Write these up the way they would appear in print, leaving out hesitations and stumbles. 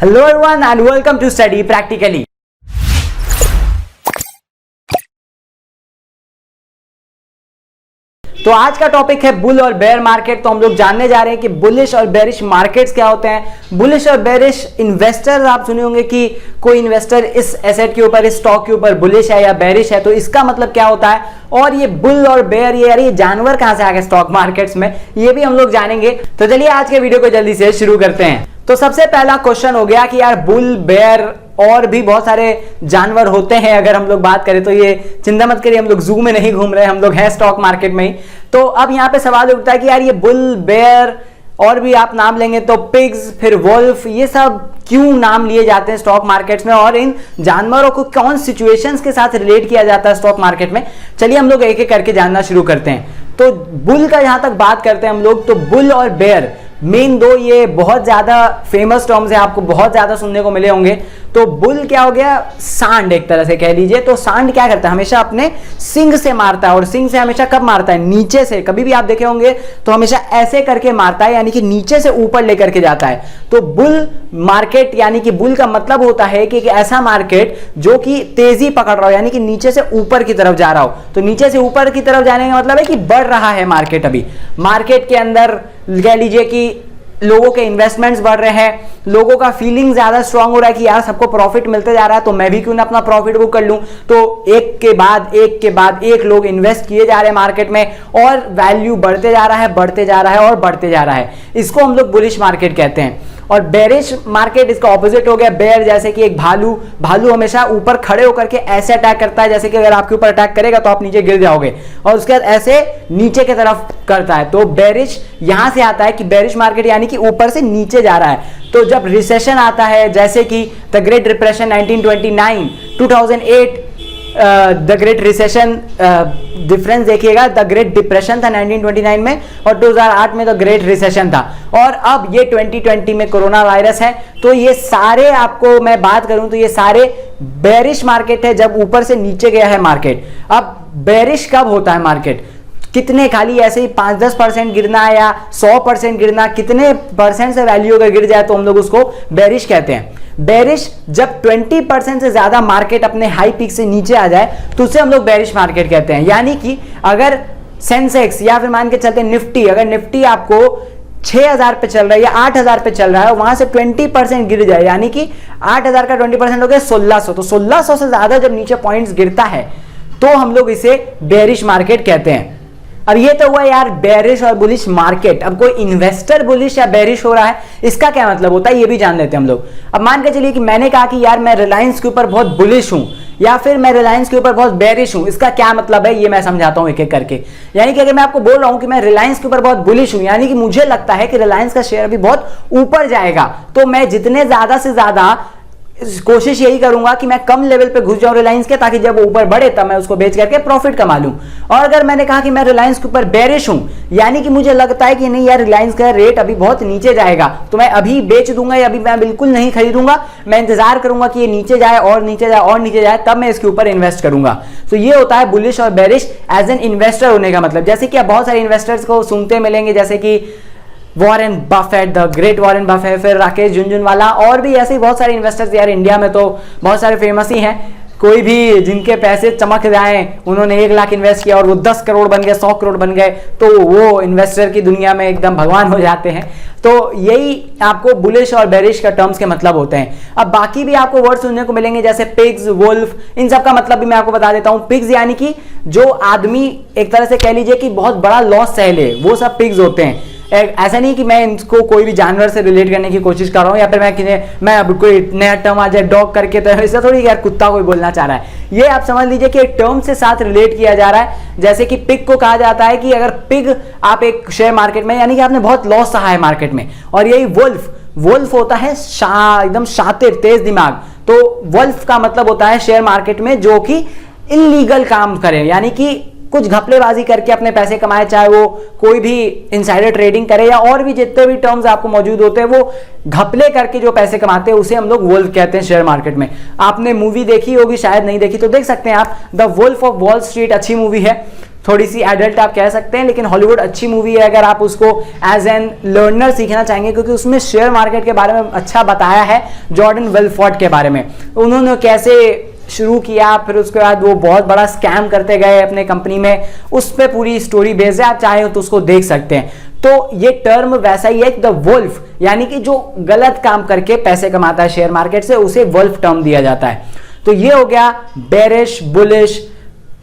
Hello everyone and welcome to Study Practically। तो आज का टॉपिक है बुल और बेयर मार्केट। तो हम लोग जानने जा रहे हैं कि बुलिश और बेरिश मार्केट्स क्या होते हैं। बुलिश और बेरिश इन्वेस्टर आप सुने होंगे कि कोई इन्वेस्टर इस एसेट के ऊपर, इस स्टॉक के ऊपर बुलिश है या बेरिश है, तो इसका मतलब क्या होता है। और ये बुल और बेयर ये जानवर कहां से आ गए स्टॉक मार्केट्स में, ये भी हम लोग जानेंगे। तो चलिए आज के वीडियो को जल्दी से शुरू करते हैं। तो सबसे पहला क्वेश्चन हो गया कि यार बुल, बेयर और भी बहुत सारे जानवर होते हैं। अगर हम लोग बात करें तो ये चिंता मत करिए, हम लोग जू में नहीं घूम रहे, हम लोग हैं स्टॉक मार्केट में ही। तो अब यहाँ पे सवाल उठता है कि यार ये बुल, बेयर और भी आप नाम लेंगे तो पिग्स, फिर वोल्फ, ये सब क्यों नाम लिए जाते हैं स्टॉक मार्केट्स में, और इन जानवरों को कौन सिचुएशंस के साथ रिलेट किया जाता है स्टॉक मार्केट में। चलिए हम लोग एक एक करके जानना शुरू करते हैं। तो बुल का जहां तक बात करते हैं हम लोग, तो बुल और बेयर मेन दो ये बहुत ज्यादा फेमस टर्म्स है, आपको बहुत ज्यादा सुनने को मिले होंगे। तो बुल क्या हो गया, सांड एक तरह से कह लीजिए। तो सांड क्या करता है, हमेशा अपने सिंग से मारता है, और सिंग से हमेशा कब मारता है, नीचे से। कभी भी आप देखे होंगे तो हमेशा ऐसे करके मारता है, यानी कि नीचे से ऊपर लेकर के जाता है। तो बुल मार्केट यानी कि बुल का मतलब होता है कि ऐसा मार्केट जो कि तेजी पकड़ रहा हो, यानी कि नीचे से ऊपर की तरफ जा रहा हो। तो नीचे से ऊपर की तरफ जाने का मतलब है कि बढ़ रहा है मार्केट। अभी मार्केट के अंदर कह लीजिए कि लोगों के इन्वेस्टमेंट्स बढ़ रहे हैं, लोगों का फीलिंग ज्यादा स्ट्रांग हो रहा है कि यार सबको प्रॉफिट मिलते जा रहा है, तो मैं भी क्यों ना अपना प्रॉफिट बुक कर लूं। तो एक के बाद एक लोग इन्वेस्ट किए जा रहे हैं मार्केट में, और वैल्यू बढ़ते जा रहा है, बढ़ते जा रहा है और बढ़ते जा रहा है। इसको हम लोग बुलिश मार्केट कहते हैं। और बेरिश मार्केट इसका ऑपोजिट हो गया। बेयर जैसे कि एक भालू हमेशा ऊपर खड़े होकर के ऐसे अटैक करता है, जैसे कि अगर आपके ऊपर अटैक करेगा तो आप नीचे गिर जाओगे, और उसके बाद ऐसे नीचे की तरफ करता है। तो बेरिश यहां से आता है कि बेरिश मार्केट यानी कि ऊपर से नीचे जा रहा है। तो जब रिसेशन आता है, जैसे कि the great depression 1929, 2008 the great recession, difference देखिएगा, द ग्रेट डिप्रेशन था 1929 में और 2008 में द ग्रेट रिसेशन था, और अब ये 2020 में कोरोना वायरस है। तो ये सारे आपको मैं बात करूं तो ये सारे बेरिश मार्केट है, जब ऊपर से नीचे गया है मार्केट। अब बेरिश कब होता है मार्केट, कितने खाली ऐसे ही 5-10% गिरना या 100% गिरना, कितने परसेंट से वैल्यू अगर गिर जाए तो हम लोग उसको बेरिश कहते हैं। बेरिश जब 20% से ज्यादा मार्केट अपने हाई पीक से नीचे आ जाए तो उसे हम लोग बेरिश मार्केट कहते हैं। यानी कि अगर सेंसेक्स या फिर मान के चलते हैं निफ्टी, अगर निफ्टी आपको 6000 पे चल रहा है या 8000 पे चल रहा है, वहां से 20% गिर जाए, यानी कि 8000 का 20% हो गया 1600। तो 1600 से ज्यादा जब नीचे पॉइंट्स गिरता है तो हम लोग इसे बेरिश मार्केट कहते हैं। अब ये तो हुआ यार बेरिश और बुलिश मार्केट। अब कोई इन्वेस्टर बुलिश या बेरिश हो रहा है, इसका क्या मतलब होता है ये भी जान लेते हैं हम लोग। अब मान के चलिए कि मैंने कहा कि यार मैं रिलायंस के ऊपर बहुत बुलिश हूं, या फिर मैं रिलायंस के ऊपर बहुत बेरिश हूं। इसका क्या मतलब है ये मैं समझाता हूं एक एक करके। यानी कि अगर मैं आपको बोल रहा हूं कि मैं रिलायंस के ऊपर बहुत बुलिश हूं, यानी कि मुझे लगता है कि रिलायंस का शेयर अभी बहुत ऊपर जाएगा, तो मैं जितने ज्यादा से ज्यादा कोशिश यही करूंगा कि मैं कम लेवल पे घुस जाऊं रिलायंस के, ताकि जब वो ऊपर बढ़े तब मैं उसको बेच करके प्रॉफिट कमा लूं। और अगर मैंने कहा कि मैं रिलायंस के ऊपर बेरिश हूं, यानी कि मुझे लगता है कि नहीं यार रिलायंस का रेट अभी बहुत नीचे जाएगा, तो मैं अभी बेच दूंगा या अभी मैं बिल्कुल नहीं खरीदूंगा, मैं इंतजार करूंगा कि ये नीचे जाए और नीचे जाए और नीचे जाए, तब मैं इसके ऊपर इन्वेस्ट करूंगा। तो ये होता है बुलिश और बेरिश एज एन इन्वेस्टर होने का मतलब। जैसे कि आप बहुत सारे इन्वेस्टर्स को सुनते मिलेंगे, जैसे कि Warren Buffett, the great Warren Buffett, फिर राकेश झुनझुनवाला, और भी ऐसे ही बहुत सारे इन्वेस्टर्स यार इंडिया में तो बहुत सारे फेमस ही हैं। कोई भी जिनके पैसे चमक जाएं, उन्होंने 1 लाख इन्वेस्ट किया और वो 10 करोड़ बन गए, 100 करोड़ बन गए, तो वो इन्वेस्टर की दुनिया में एकदम भगवान हो जाते हैं। तो यही आपको बुलिश और बेरिश का टर्म्स के मतलब होते हैं। अब बाकी भी आपको वर्ड सुनने को मिलेंगे, जैसे पिग्स, वुल्फ, इन सब का मतलब भी मैं आपको बता देता हूं। पिग्स यानी कि जो आदमी एक तरह से कह लीजिए कि बहुत बड़ा लॉस सह ले, वो सब पिग्स होते हैं। ऐसा नहीं कि मैं इनको कोई भी जानवर से रिलेट करने की कोशिश कर रहा हूं, या फिर मैं अब कोई नया टर्म आ जाए डॉग करके, तो ऐसा थोड़ी यार कुत्ता कोई बोलना चाह रहा है। ये आप समझ लीजिए कि एक टर्म से साथ रिलेट किया जा रहा है। जैसे कि पिग को कहा जाता है कि अगर पिग आप एक शेयर मार्केट में, यानी कि आपने बहुत लॉस सहा है मार्केट में। और यही वुल्फ होता है एकदम शातिर, तेज दिमाग। तो वुल्फ का मतलब होता है शेयर मार्केट में जो कि इलीगल काम करे, यानी कि कुछ घपलेबाजी करके अपने पैसे कमाए, चाहे वो कोई भी इनसाइडर ट्रेडिंग करे या और भी जितने भी टर्म्स आपको मौजूद होते हैं, वो घपले करके जो पैसे कमाते हैं उसे हम लोग वुल्फ कहते हैं शेयर मार्केट में। आपने मूवी देखी होगी, शायद नहीं देखी तो देख सकते हैं आप, the wolf of Wall Street, अच्छी मूवी है। थोड़ी सी एडल्ट आप कह सकते हैं, लेकिन हॉलीवुड अच्छी मूवी है अगर आप उसको एज एन लर्नर सीखना चाहेंगे, क्योंकि उसमें शेयर मार्केट के बारे में अच्छा बताया है, जॉर्डन बेलफोर्ट के बारे में, उन्होंने कैसे शुरू किया, फिर उसके बाद वो बहुत बड़ा स्कैम करते गए अपने कंपनी में, उस पर पूरी स्टोरी बेस्ड है, आप चाहें तो उसको देख सकते हैं। तो ये टर्म वैसा ही है, द वुल्फ, यानी कि जो गलत काम करके पैसे कमाता है शेयर मार्केट से, उसे वुल्फ टर्म दिया जाता है। तो ये हो गया बेरिश, बुलिश,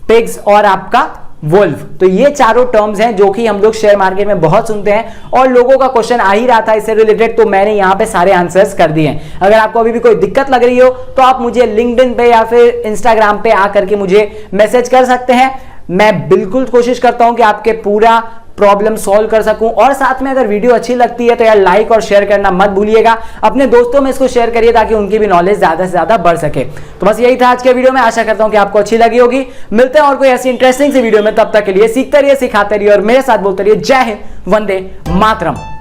पिग्स और आपका वुल्फ। तो ये चारों टर्म्स हैं जो कि हम लोग शेयर मार्केट में बहुत सुनते हैं, और लोगों का क्वेश्चन आ ही रहा था इससे रिलेटेड, तो मैंने यहां पे सारे आंसर्स कर दिए हैं। अगर आपको अभी भी कोई दिक्कत लग रही हो तो आप मुझे लिंक्डइन पे या फिर इंस्टाग्राम पे आकर के मुझे मैसेज कर सकते हैं। मैं बिल्कुल कोशिश करता हूं कि आपके पूरा प्रॉब्लम सॉल्व कर सकूं, और साथ में अगर वीडियो अच्छी लगती है तो यार लाइक और शेयर करना मत भूलिएगा, अपने दोस्तों में इसको शेयर करिए ताकि उनकी भी नॉलेज ज्यादा से ज्यादा बढ़ सके। तो बस यही था आज के वीडियो में, आशा करता हूं कि आपको अच्छी लगी होगी। मिलते हैं और कोई ऐसी इंटरेस्टिंग सी वीडियो में, तब तक के लिए सीखते रहिए, सिखाते रहिए और मेरे साथ बोलते रहिए जय हिंद, वंदे मातरम।